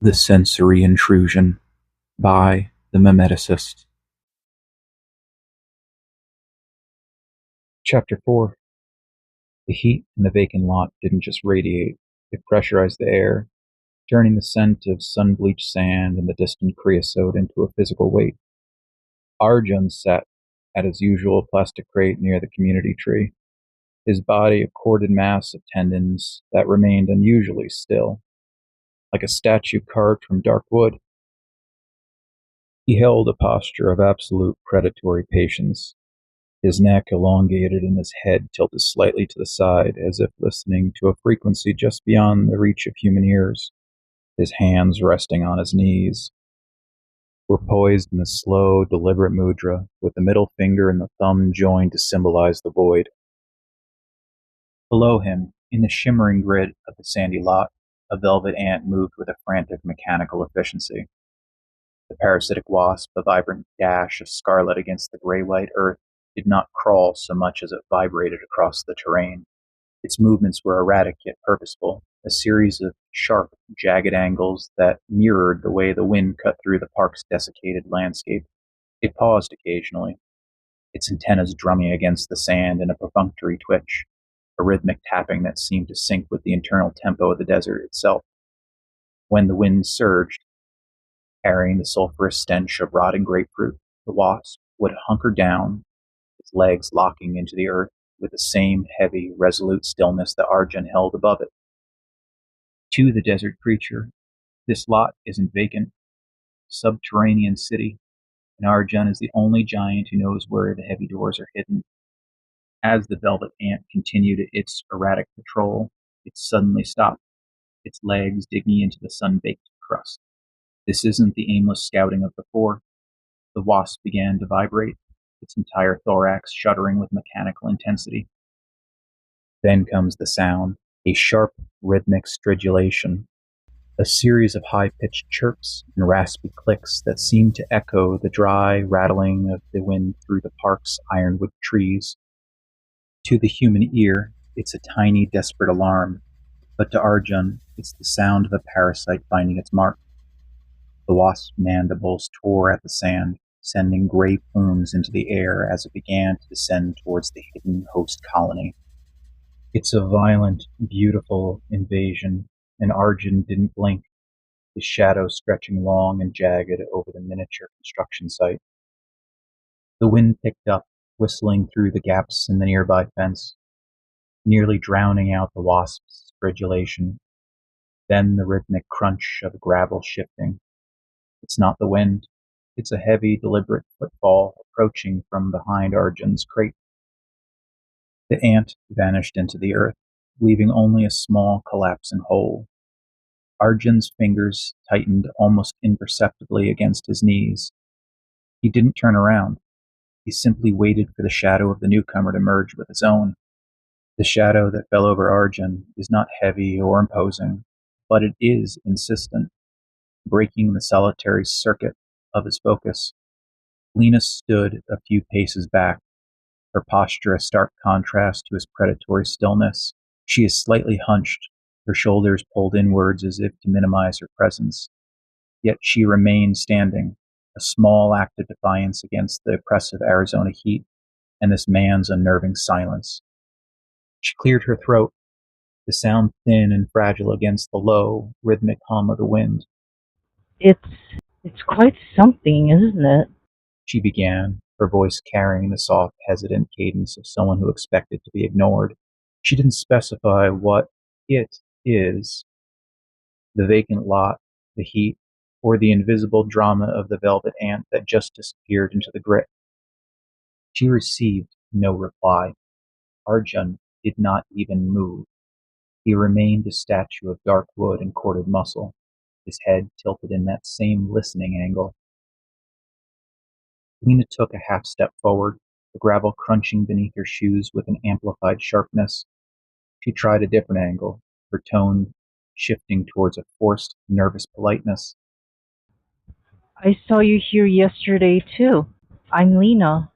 The Sensory Intrusion by the Memeticist. Chapter 4. The heat in the vacant lot didn't just radiate, it pressurized the air, turning the scent of sun-bleached sand and the distant creosote into a physical weight. Arjun sat at his usual plastic crate near the community tree, his body a corded mass of tendons that remained unusually still, like a statue carved from dark wood. He held a posture of absolute predatory patience, his neck elongated and his head tilted slightly to the side as if listening to a frequency just beyond the reach of human ears, his hands resting on his knees. Were poised in a slow, deliberate mudra, with the middle finger and the thumb joined to symbolize the void. Below him, in the shimmering grid of the sandy lot, a velvet ant moved with a frantic mechanical efficiency. The parasitic wasp, a vibrant dash of scarlet against the gray-white earth, did not crawl so much as it vibrated across the terrain. Its movements were erratic yet purposeful, a series of sharp, jagged angles that mirrored the way the wind cut through the park's desiccated landscape. It paused occasionally, its antennas drumming against the sand in a perfunctory twitch, a rhythmic tapping that seemed to sync with the internal tempo of the desert itself. When the wind surged, carrying the sulphurous stench of rotting grapefruit, the wasp would hunker down, its legs locking into the earth with the same heavy, resolute stillness that Arjun held above it. To the desert creature, this lot isn't vacant, subterranean city, and Arjun is the only giant who knows where the heavy doors are hidden. As the velvet ant continued its erratic patrol, it suddenly stopped, its legs digging into the sun-baked crust. This isn't the aimless scouting of before. The wasp began to vibrate, its entire thorax shuddering with mechanical intensity. Then comes the sound, a sharp, rhythmic stridulation, a series of high-pitched chirps and raspy clicks that seem to echo the dry rattling of the wind through the park's ironwood trees. To the human ear, it's a tiny, desperate alarm, but to Arjun, it's the sound of a parasite finding its mark. The wasp's mandibles tore at the sand, sending gray plumes into the air as it began to descend towards the hidden host colony. It's a violent, beautiful invasion, and Arjun didn't blink, his shadow stretching long and jagged over the miniature construction site. The wind picked up, whistling through the gaps in the nearby fence, nearly drowning out the wasp's stridulation. Then the rhythmic crunch of gravel shifting. It's not the wind. It's a heavy, deliberate footfall approaching from behind Arjun's crate. The ant vanished into the earth, leaving only a small, collapsing hole. Arjun's fingers tightened almost imperceptibly against his knees. He didn't turn around. He simply waited for the shadow of the newcomer to merge with his own. The shadow that fell over Arjun is not heavy or imposing, but it is insistent, breaking the solitary circuit of his focus. Lena stood a few paces back, her posture a stark contrast to his predatory stillness. She is slightly hunched, her shoulders pulled inwards as if to minimize her presence. Yet she remained standing, a small act of defiance against the oppressive Arizona heat and this man's unnerving silence. She cleared her throat, the sound thin and fragile against the low, rhythmic hum of the wind. It's it's quite something, isn't it? She began, her voice carrying the soft, hesitant cadence of someone who expected to be ignored. She didn't specify what it is, the vacant lot, the heat, or the invisible drama of the velvet ant that just disappeared into the grit. She received no reply. Arjun did not even move. He remained a statue of dark wood and corded muscle, his head tilted in that same listening angle. Lena took a half step forward, the gravel crunching beneath her shoes with an amplified sharpness. She tried a different angle, her tone shifting towards a forced, nervous politeness. I saw you here yesterday too. I'm Lena.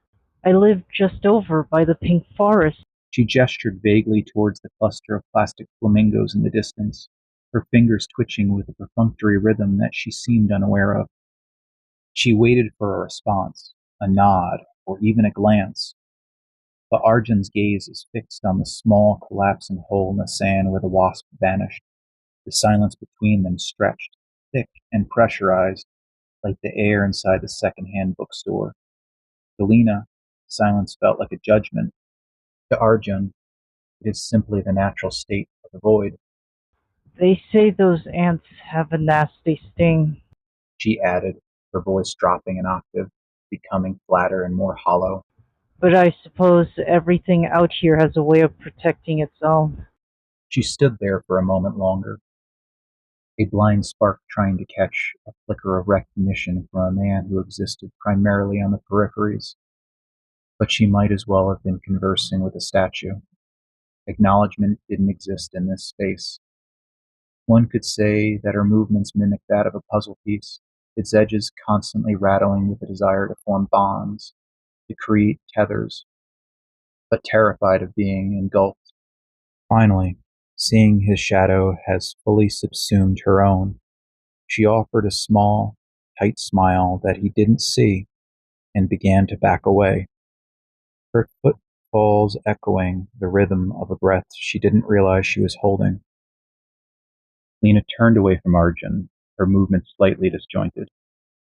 I live just over by the pink forest. She gestured vaguely towards the cluster of plastic flamingos in the distance. her fingers twitching with a perfunctory rhythm that she seemed unaware of. She waited for a response, a nod, or even a glance, but Arjun's gaze was fixed on the small, collapsing hole in the sand where the wasp vanished. The silence between them stretched, thick and pressurized, like the air inside the second-hand bookstore. To Lena, silence felt like a judgment. To Arjun, it is simply the natural state of the void. They say those ants have a nasty sting. She added, her voice dropping an octave, becoming flatter and more hollow. But I suppose everything out here has a way of protecting its own. She stood there for a moment longer, a blind spark trying to catch a flicker of recognition from a man who existed primarily on the peripheries. But she might as well have been conversing with a statue. Acknowledgement didn't exist in this space. One could say that her movements mimicked that of a puzzle piece, its edges constantly rattling with a desire to form bonds, to create tethers, but terrified of being engulfed. Finally, seeing his shadow has fully subsumed her own, she offered a small, tight smile that he didn't see and began to back away, her footfalls echoing the rhythm of a breath she didn't realize she was holding. Lena turned away from Arjun, her movements slightly disjointed,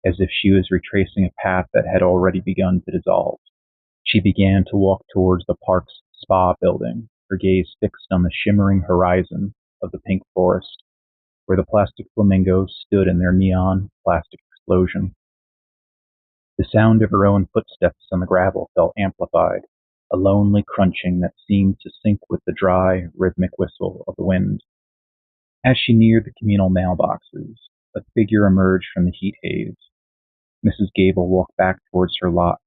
as if she was retracing a path that had already begun to dissolve. She began to walk towards the park's spa building, her gaze fixed on the shimmering horizon of the pink forest, where the plastic flamingos stood in their neon plastic explosion. The sound of her own footsteps on the gravel felt amplified, a lonely crunching that seemed to sync with the dry, rhythmic whistle of the wind. As she neared the communal mailboxes, a figure emerged from the heat haze. Mrs. Gable walked back towards her lot,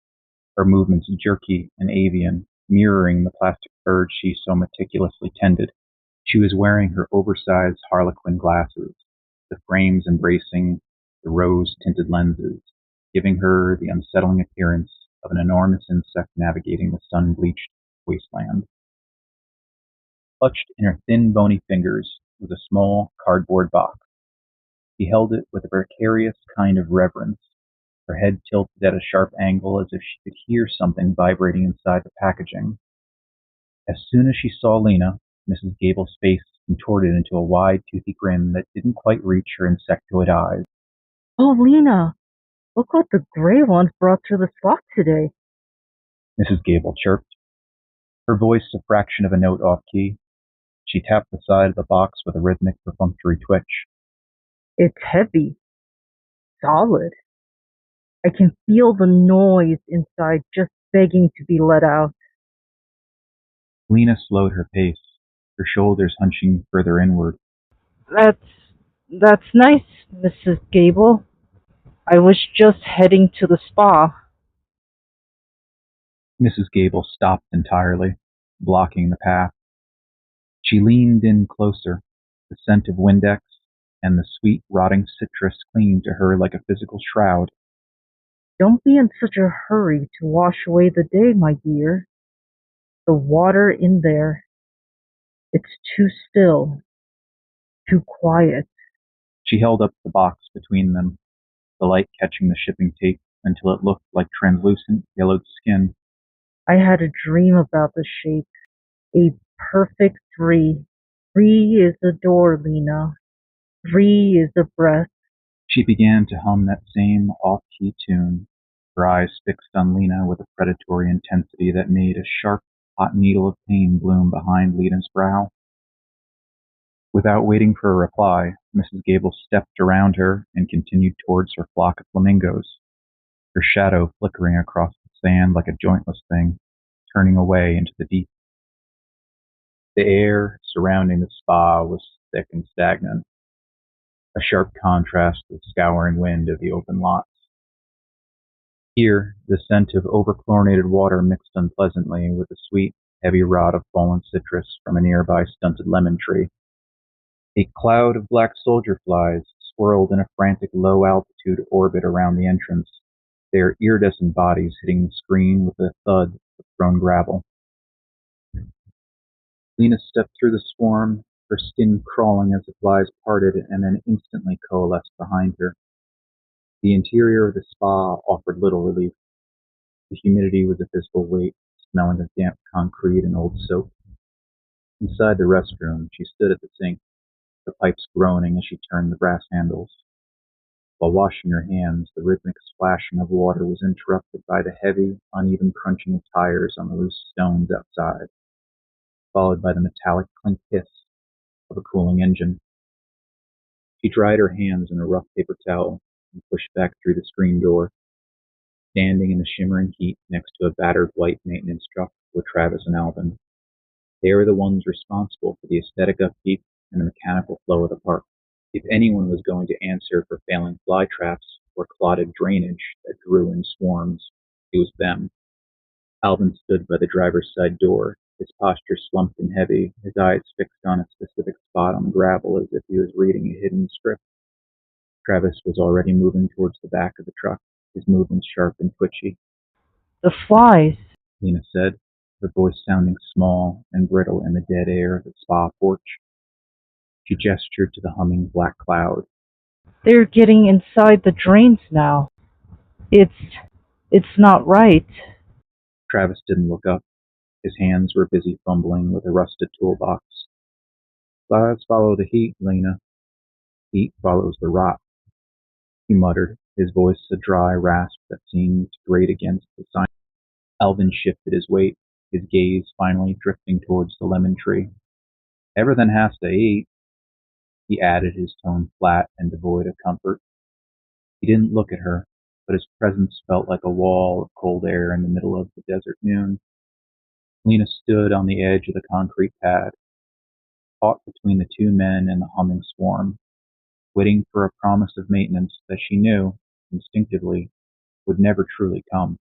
her movements jerky and avian, mirroring the plastic bird she so meticulously tended. She was wearing her oversized harlequin glasses, the frames embracing the rose-tinted lenses, giving her the unsettling appearance of an enormous insect navigating the sun-bleached wasteland. Clutched in her thin, bony fingers was a small cardboard box. She held it with a precarious kind of reverence, her head tilted at a sharp angle as if she could hear something vibrating inside the packaging. As soon as she saw Lena, Mrs. Gable's face contorted into a wide, toothy grin that didn't quite reach her insectoid eyes. Oh, Lena, look what the gray one brought to the spot today. Mrs. Gable chirped, her voice a fraction of a note off key. She tapped the side of the box with a rhythmic, perfunctory twitch. It's heavy, solid. I can feel the noise inside just begging to be let out. Lena slowed her pace, her shoulders hunching further inward. That's that's nice, Mrs. Gable. I was just heading to the spa. Mrs. Gable stopped entirely, blocking the path. She leaned in closer, the scent of Windex and the sweet, rotting citrus clinging to her like a physical shroud. Don't be in such a hurry to wash away the day, my dear. The water in there, it's too still, too quiet. She held up the box between them, the light catching the shipping tape until it looked like translucent, yellowed skin. I had a dream about the shape, a perfect three. Three is a door, Lena. Three is a breath. She began to hum that same off-key tune, her eyes fixed on Lena with a predatory intensity that made a sharp, hot needle of pain bloom behind Lena's brow. Without waiting for a reply, Mrs. Gable stepped around her and continued towards her flock of flamingos, her shadow flickering across the sand like a jointless thing, turning away into the deep. The air surrounding the spa was thick and stagnant, a sharp contrast to the scouring wind of the open lots. Here, the scent of over-chlorinated water mixed unpleasantly with the sweet, heavy rot of fallen citrus from a nearby stunted lemon tree. A cloud of black soldier flies swirled in a frantic low-altitude orbit around the entrance, their iridescent bodies hitting the screen with a thud of thrown gravel. Lena stepped through the swarm, her skin crawling as the flies parted and then instantly coalesced behind her. The interior of the spa offered little relief. The humidity was a physical weight, smelling of damp concrete and old soap. Inside the restroom, she stood at the sink, the pipes groaning as she turned the brass handles. While washing her hands, the rhythmic splashing of water was interrupted by the heavy, uneven crunching of tires on the loose stones outside, followed by the metallic clink hiss of a cooling engine. She dried her hands in a rough paper towel and pushed back through the screen door. Standing in the shimmering heat next to a battered white maintenance truck were Travis and Alvin. They were the ones responsible for the aesthetic upkeep and the mechanical flow of the park. If anyone was going to answer for failing fly traps or clotted drainage that grew in swarms, it was them. Alvin stood by the driver's side door, his posture slumped and heavy, his eyes fixed on a specific spot on the gravel as if he was reading a hidden script. Travis was already moving towards the back of the truck, his movements sharp and twitchy. The flies. Lena said, her voice sounding small and brittle in the dead air of the spa porch. She gestured to the humming black cloud. They're getting inside the drains now. It's not right. Travis didn't look up. His hands were busy fumbling with a rusted toolbox. Flies follow the heat, Lena. Heat follows the rot, he muttered, his voice a dry rasp that seemed to grate against the silence. Alvin shifted his weight, his gaze finally drifting towards the lemon tree. Everything has to eat, he added, his tone flat and devoid of comfort. He didn't look at her, but his presence felt like a wall of cold air in the middle of the desert noon. Lena stood on the edge of the concrete pad, caught between the two men and the humming swarm, waiting for a promise of maintenance that she knew, instinctively, would never truly come.